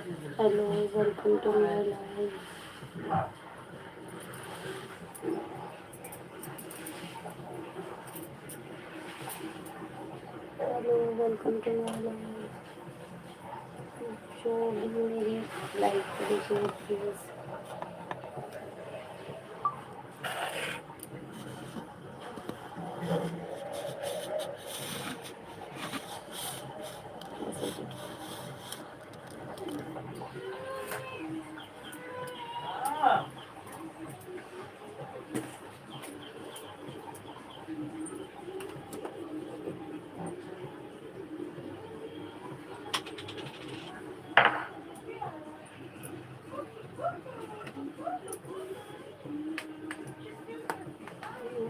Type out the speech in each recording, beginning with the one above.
Hello, welcome to my live. Hello, welcome to my live. जो भी मेरी live को देखिए प्लीज।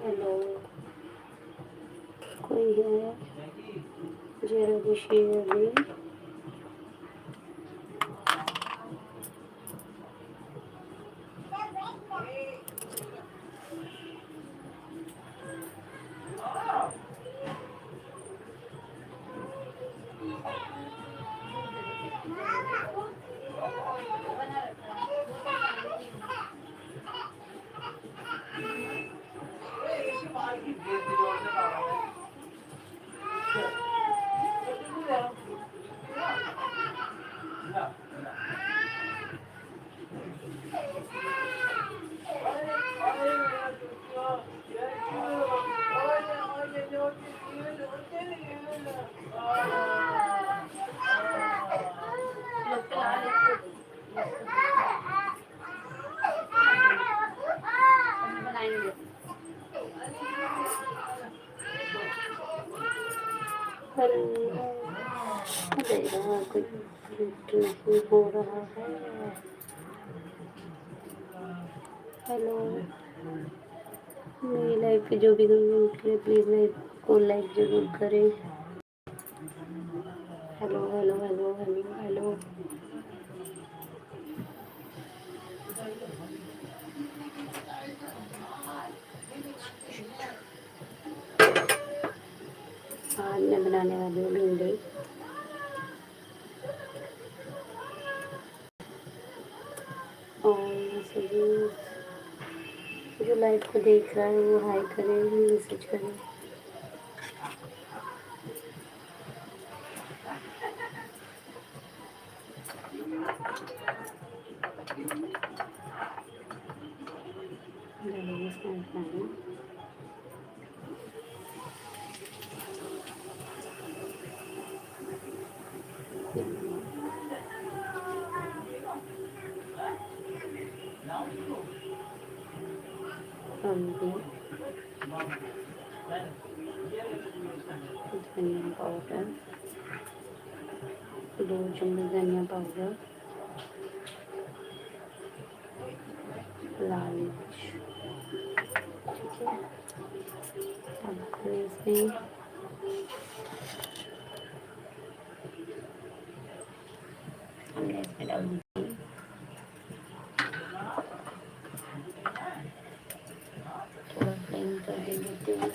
हेलो, कोई है? जरा देखिए अभी। हेलो, अरे यार कोई नहीं हो रहा है। हेलो, मेरी लाइव पे जो भी कमेंट करे प्लीज लाइव को लाइक जरूर करें। Hello hello hello hello hello. आज मैं बनाने वाली हूँ भिंडी। और सभी जो लाइव को देख रहा है वो हाई करे, मैसेज करे। हल्दी, धनिया पाउडर, 2 चम्मच धनिया पाउडर, लाल मिर्च। ठीक है, अब इसमें हमने इसमें डाल दी थोड़ा फ्लेम कर देंगे तेज।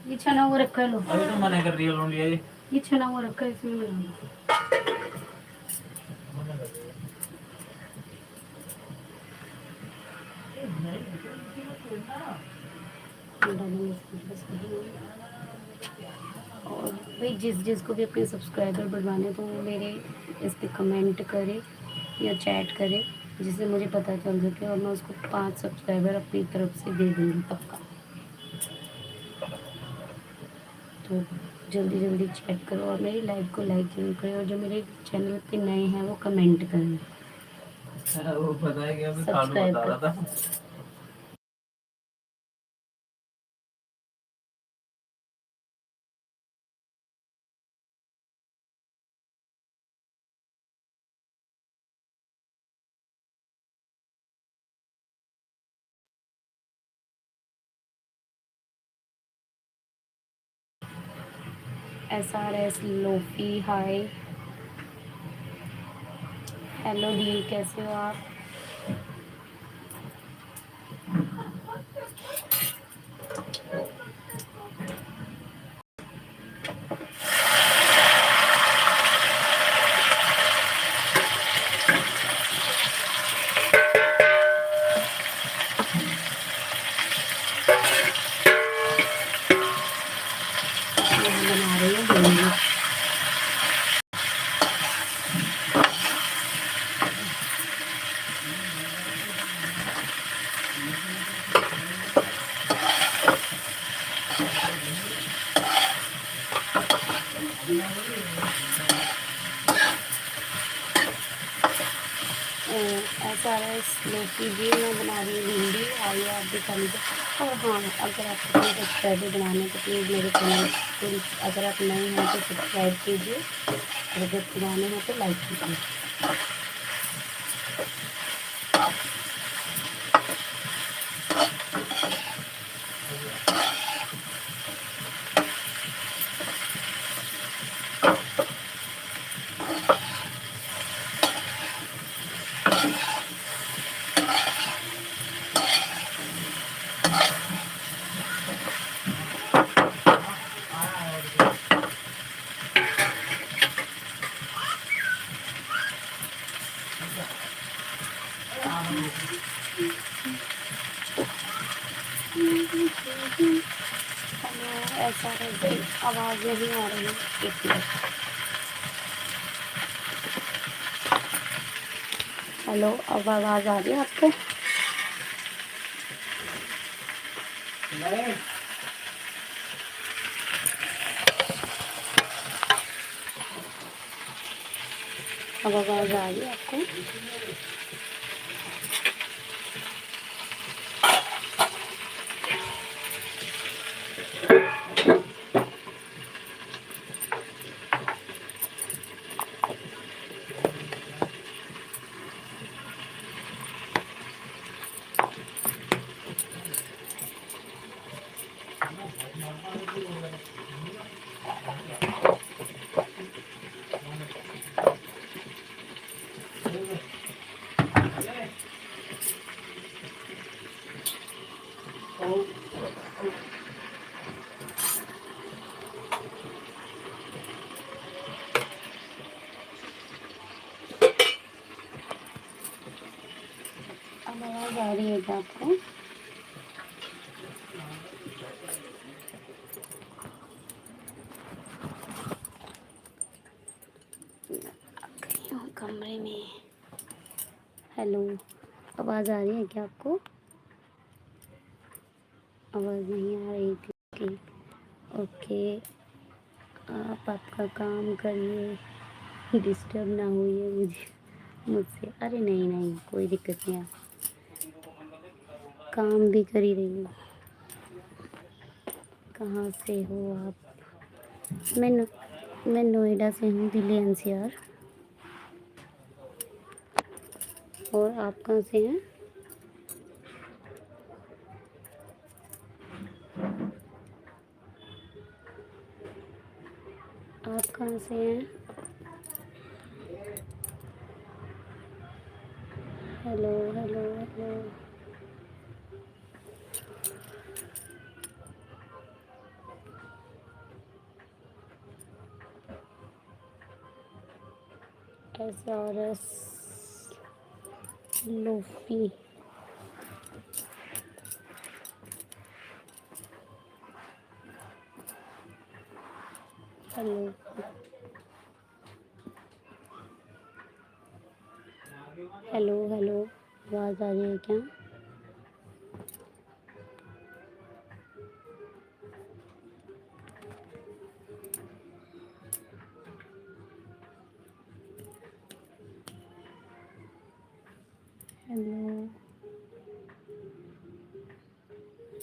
ये छना वो रखा लो। अभी तो मना कर दिया लौंडिया ये छना वो रखा इसमें मिला। और भाई जिसको भी अपने सब्सक्राइबर बढ़वाने तो वो मेरे इस पर कमेंट करे या चैट करे, जिससे मुझे पता चल सके और मैं उसको 5 सब्सक्राइबर अपनी तरफ से दे दूँगी पक्का। तो जल्दी जल्दी चेक करो और मेरी लाइव को लाइक जरूर करें और जो मेरे चैनल पे नए हैं वो कमेंट करें। वो पता है क्या सब्सक्राइब बता रहा था। SRS लोफी हाय। हेलो डी, कैसे हो आप? मैं बना रही हूँ भिंडी। ऐसा है, स्लो कीजिए, मैं बना रही हूँ भिंडी। आइए आप भी खा लीजिए। और हाँ, अगर आपको कोई सब्सक्राइबर बनाना है तो प्लीज़ मेरे चैनल को, अगर आप नए हैं तो सब्सक्राइब कीजिए, और अगर पुराने हैं तो लाइक कीजिए। हेलो, ऐसा है, आवाज़ नहीं आ रही है, एक मिनट। हेलो, अब आवाज़ आ रही है आपको? अब आवाज़ आ रही है आपको? अब आवाज़ आ रही है क्या आपको? कहीं हूँ कमरे में। हेलो, आवाज़ आ रही है क्या आपको? आवाज़ नहीं आ रही थी कि ओके, आप आपका काम करिए, डिस्टर्ब ना होइए मुझसे। अरे नहीं नहीं, कोई दिक्कत नहीं, आप काम भी कर ही रही हूँ। कहाँ से हो आप? मैं नोएडा से हूँ, दिल्ली एनसीआर। और आप कहाँ से हैं? आप कहाँ से हैं? Hello hello hello. SRS lofi. Hello hello hello, आवाज़ आ रही है क्या? हेलो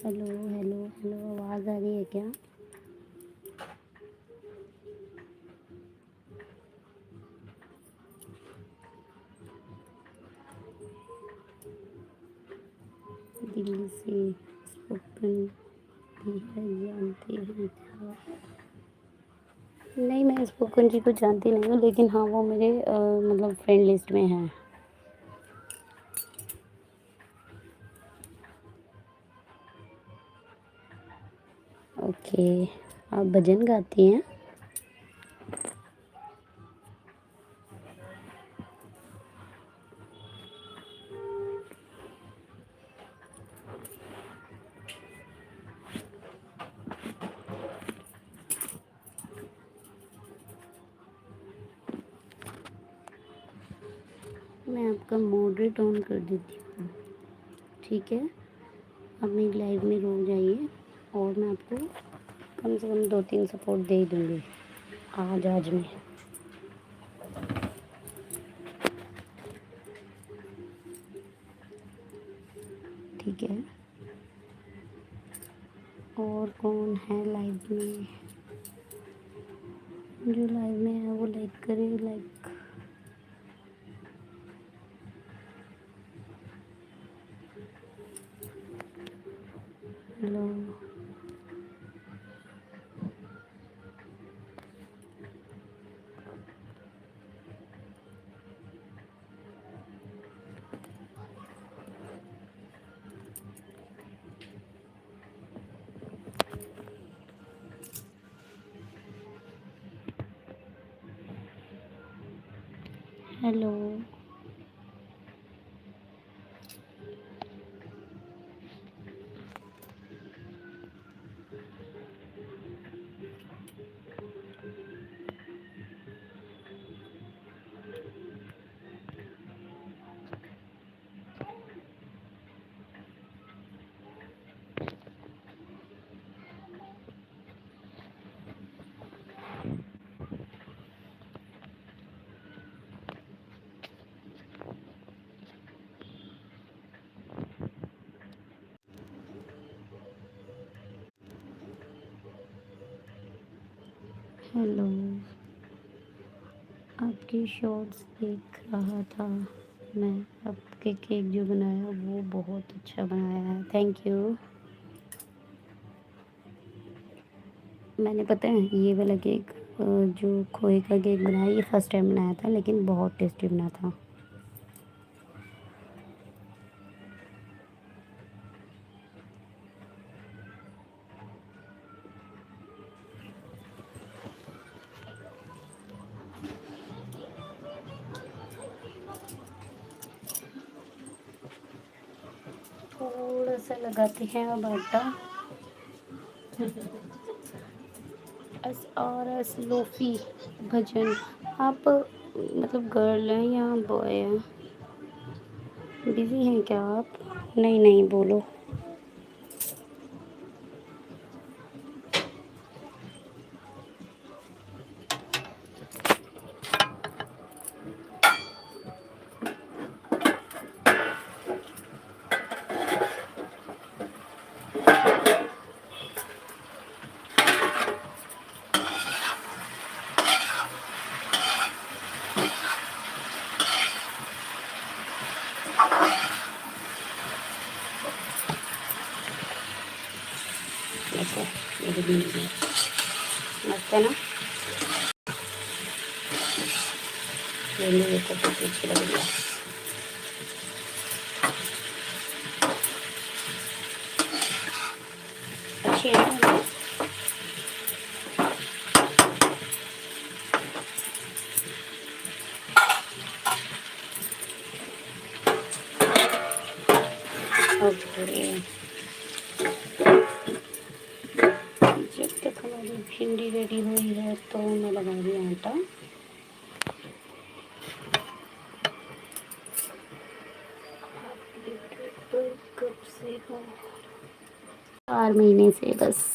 हेलो हेलो हेलो, आवाज़ आ रही है क्या? दिल्ली से स्पोकन भी है, जानते हैं क्या? नहीं, मैं इस फूकन जी को जानती नहीं हूँ, लेकिन हाँ, वो मेरे मतलब फ्रेंड लिस्ट में हैं। ओके, आप भजन गाती हैं? मैं आपका मॉडरेट ऑन कर देती हूँ, ठीक है? आप मेरी लाइव में रोज़ आइए और मैं आपको कम से कम 2-3 सपोर्ट दे ही दूँगी, आज में। ठीक है? और कौन है लाइव में? जो लाइव में है वो लाइक करे, लाइक। हेलो। हेलो। हेलो। आपके शॉर्ट्स देख रहा था मैं। आपके केक जो बनाया वो बहुत अच्छा बनाया है, थैंक यू। मैंने पता है ये वाला केक जो खोए का केक बनाया ये फर्स्ट टाइम बनाया था, लेकिन बहुत टेस्टी बना था। थोड़ा सा लगाते हैं अब आटा। एस आर एस लोफी भजन। आप मतलब गर्ल हैं या बॉय हैं? बिज़ी हैं क्या आप? नहीं नहीं, बोलो। ऐसे मेरे बीच में मस्त है ना? ये मेरे को बहुत अच्छी लग रही है। अच्छी है ना? ओके, जब तक हमारी भिंडी रेडी हुई है तो मैं लगा रही हूँ आटा। कब से हो? 4 महीने से बस।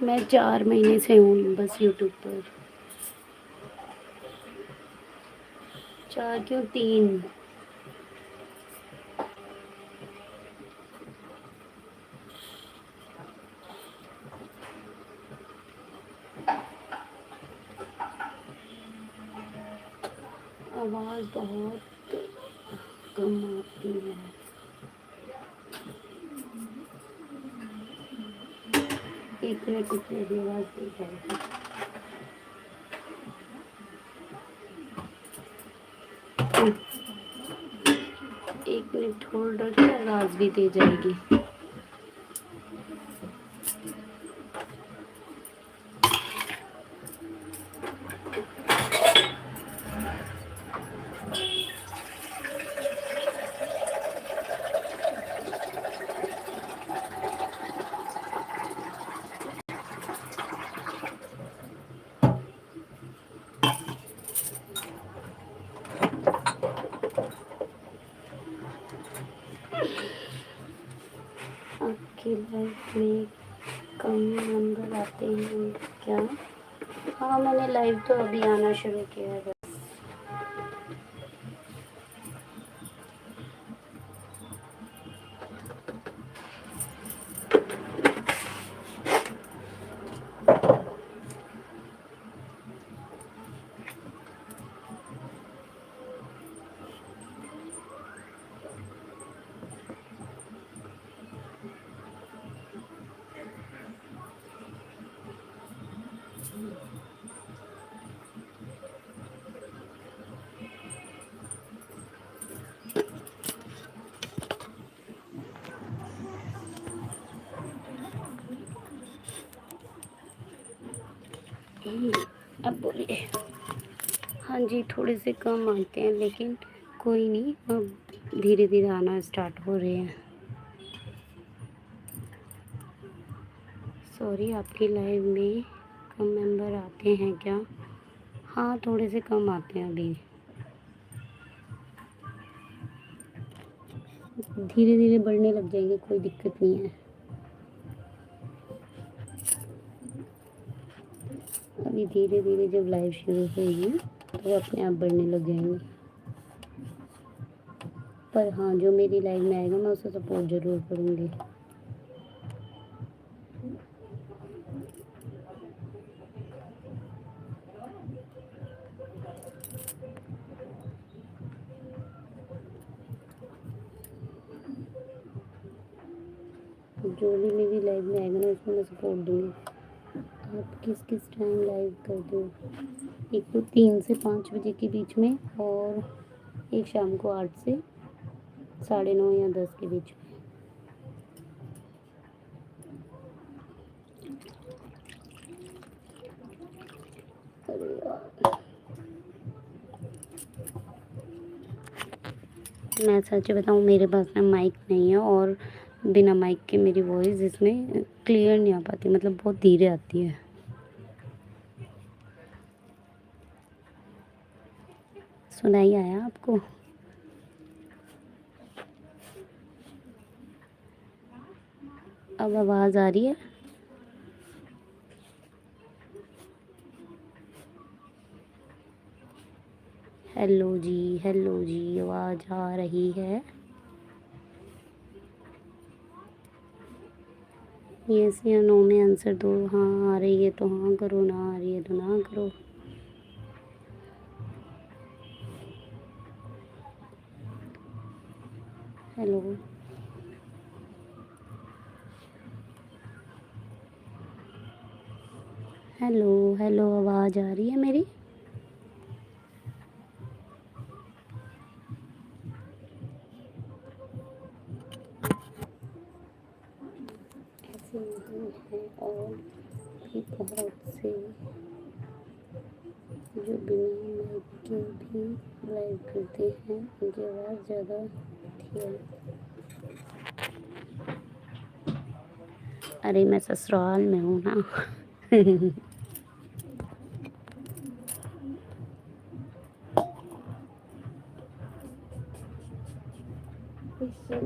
मैं 4 महीने से हूँ बस यूट्यूब पर। 4 क्यों, 3। आवाज़ बहुत कम आती है। एक मिनट मेरी आवाज़ नहीं जाएगी। एक मिनट होल्ड रखिए, आवाज़ भी तेज आएगी। आपकी लाइफ में कम नंबर आते हैं क्या? हाँ, मैंने लाइव तो अभी आना शुरू किया है। अब बोलिए। हाँ जी, थोड़े से कम आते हैं, लेकिन कोई नहीं, अब धीरे धीरे आना स्टार्ट हो रहे हैं। सॉरी, आपकी लाइव में कम मेंबर आते हैं क्या? हाँ, थोड़े से कम आते हैं अभी। धीरे धीरे बढ़ने लग जाएंगे, कोई दिक्कत नहीं है। अभी धीरे धीरे जब लाइव शुरू होगी तो अपने आप बढ़ने लग जाएंगे। पर हाँ, जो मेरी लाइव में आएगा मैं उसे सपोर्ट ज़रूर करूँगी। जो भी मेरी लाइव में आएगा ना उसको मैं सपोर्ट दूँगी। आप किस किस टाइम लाइव करते हो? एक तो 3 से 5 बजे के बीच में, और एक शाम को 8 से 9:30 या 10 के बीच में। अरे यार, मैं सच बताऊँ, मेरे पास ना माइक नहीं है, और बिना माइक के मेरी वॉइस इसमें क्लियर नहीं आ पाती, मतलब बहुत धीरे आती है। सुनाई आया आपको? अब आवाज़ आ रही है? हेलो जी, आवाज़ आ रही है? यस या नो में आंसर दो। हाँ आ रही है तो हाँ करो, ना आ रही है तो ना करो। हेलो हेलो हेलो, आवाज़ आ रही है मेरी? ऐसे नहीं है, और भी बहुत से जो बिना माइक के भी लाइव करते हैं, उनकी आवाज़ ज़्यादा थी। अरे मैं ससुराल में हूँ ना।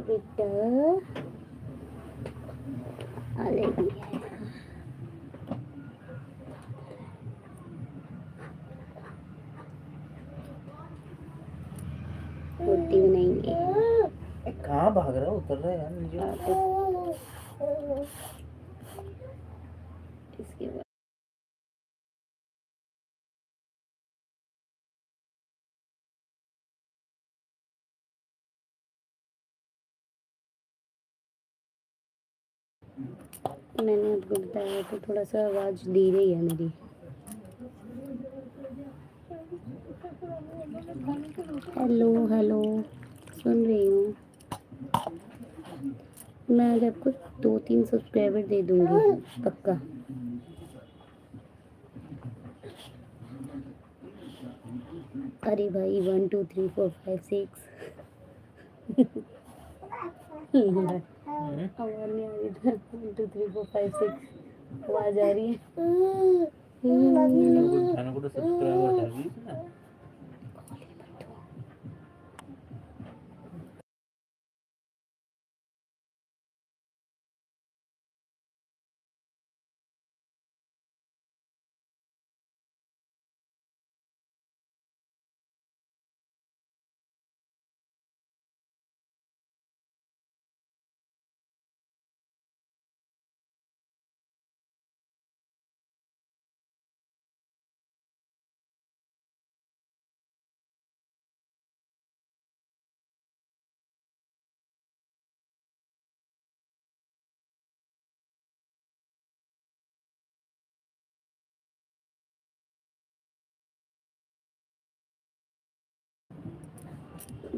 बेटा अलग है। रोटी बनाएंगे। कहाँ भाग रहा है? उतर रहा है यार नीचे। इसके बाद मैंने आपको बताया तो थोड़ा सा आवाज़ धीरे ही है मेरी। हेलो हेलो, सुन रही हूँ। मैं आज आपको 2-3 सब्सक्राइबर दे दूँगी पक्का। अरे भाई 1 2 3 4 5 6 आवाज़ नहीं आ रही था। 1 2 3 4 5 6 आवाज़ आ रही है। ನನಗೂ ಕೂಡ ಸಬ್ಸ್ಕ್ರೈಬರ್ ಸರ್ವಿಸ್ ना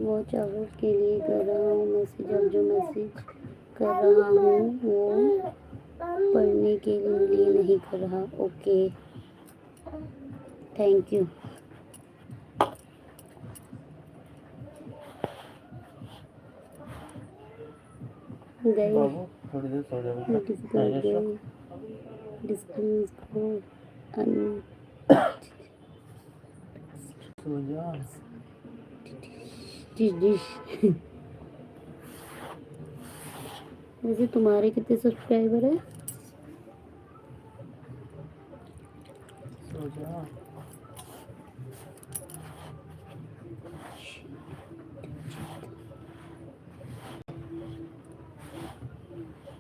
वॉच आवर्स के लिए कर रहा हूँ मैसेज। अब जो मैसेज कर रहा हूँ वो पढ़ने के लिए नहीं कर रहा। Okay, thank you. गए बाबू थोड़ी देर सो जाओ डिस्कस गए डिस्कस को सो जा वैसे तुम्हारे कितने सब्सक्राइबर है? सो जा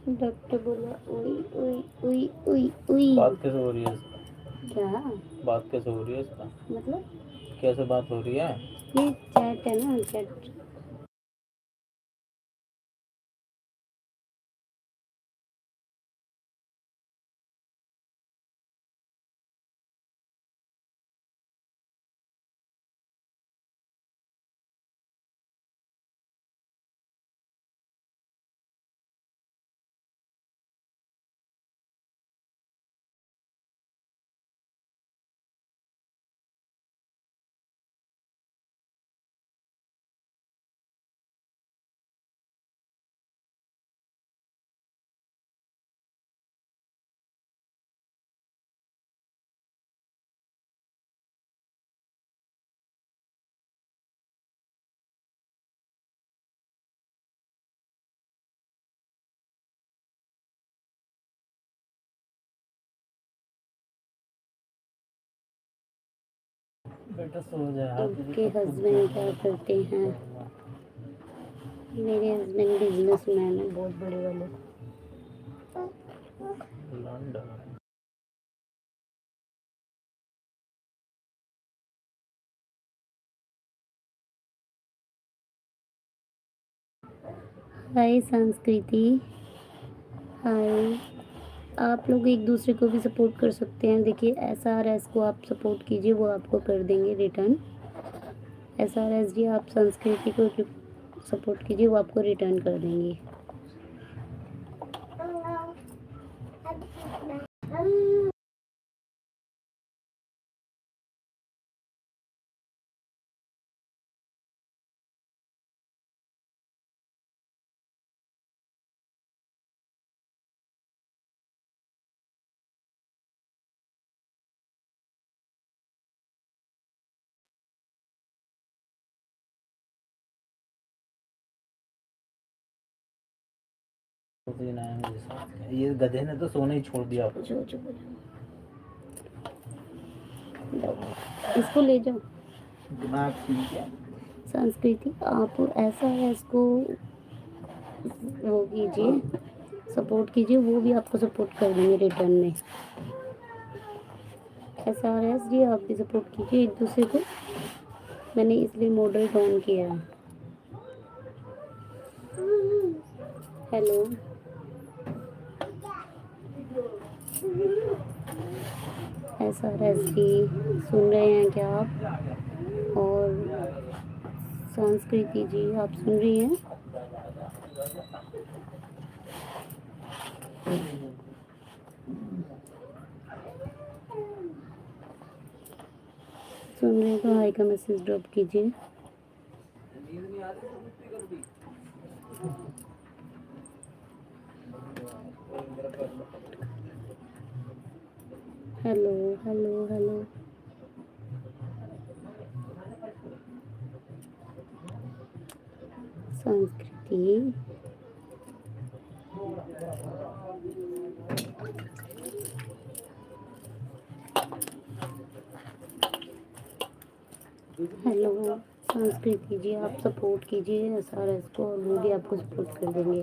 डॉक्टर बोला ओई ओई ओई ओई ओई। बात कैसे हो रही है इसका क्या बात कैसे हो रही है इसका मतलब? कैसे बात हो रही है ये चैट है ना, चैट। बेटा सो जा आपके हस्बैंड क्या करते हैं? मेरे हस्बैंड बिजनेसमैन है, बहुत बड़े वाले। लंडन हाय संस्कृति, हाय। आप लोग एक दूसरे को भी सपोर्ट कर सकते हैं। देखिए SRS को आप सपोर्ट कीजिए, वो आपको कर देंगे रिटर्न। SRS जी, आप संस्कृति को सपोर्ट कीजिए, वो आपको रिटर्न कर देंगी। ये गधे ने तो सोना ही छोड़ दिया इसको ले जाओ। दिमाग ठीक है संस्कृति, आप SRS को वो कीजिए, सपोर्ट कीजिए, वो भी आपको सपोर्ट कर देंगे रिटर्न में। SRS जी, आप भी सपोर्ट कीजिए एक दूसरे को। मैंने इसलिए मॉडरेट ऑन किया है। हेलो, SRSD सुन रहे हैं क्या आप? और संस्कृति जी आप सुन रही हैं? सुन रहे हैं तो हाई का मैसेज ड्रॉप कीजिए। Hello hello hello. संस्कृति हेलो संस्कृति जी आप सपोर्ट कीजिए SRS को और वो भी आपको सपोर्ट कर देंगे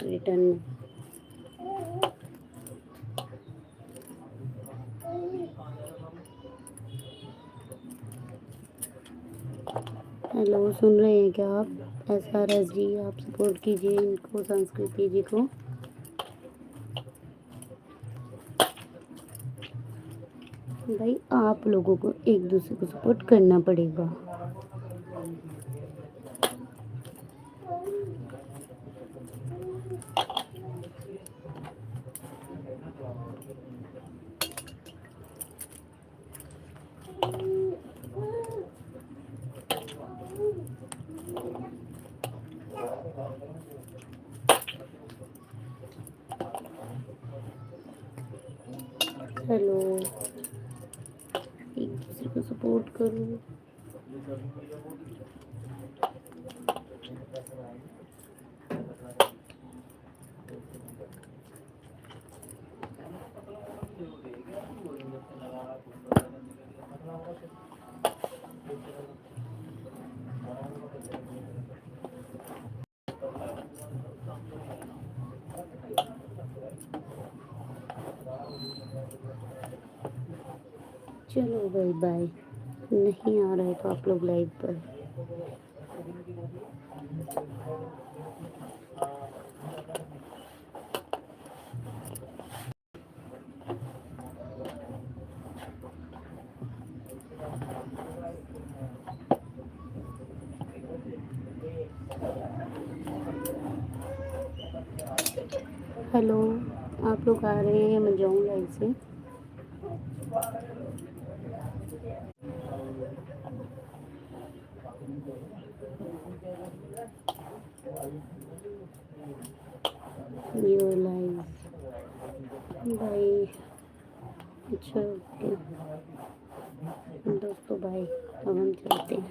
रिटर्न में। हेलो सुन रहे हैं क्या आप? SRS जी आप सपोर्ट कीजिए इनको, संस्कृति जी को। भाई आप लोगों को एक दूसरे को सपोर्ट करना पड़ेगा। हेलो एक दूसरे को सपोर्ट करो। चलो भाई बाय। नहीं आ रहा है तो आप लोग लाइव पर। हेलो आप लोग आ रहे हैं या मैं जाऊँ लाइव से? Your live bye. अच्छा ओके दोस्तों बाय। अब हम चलते हैं।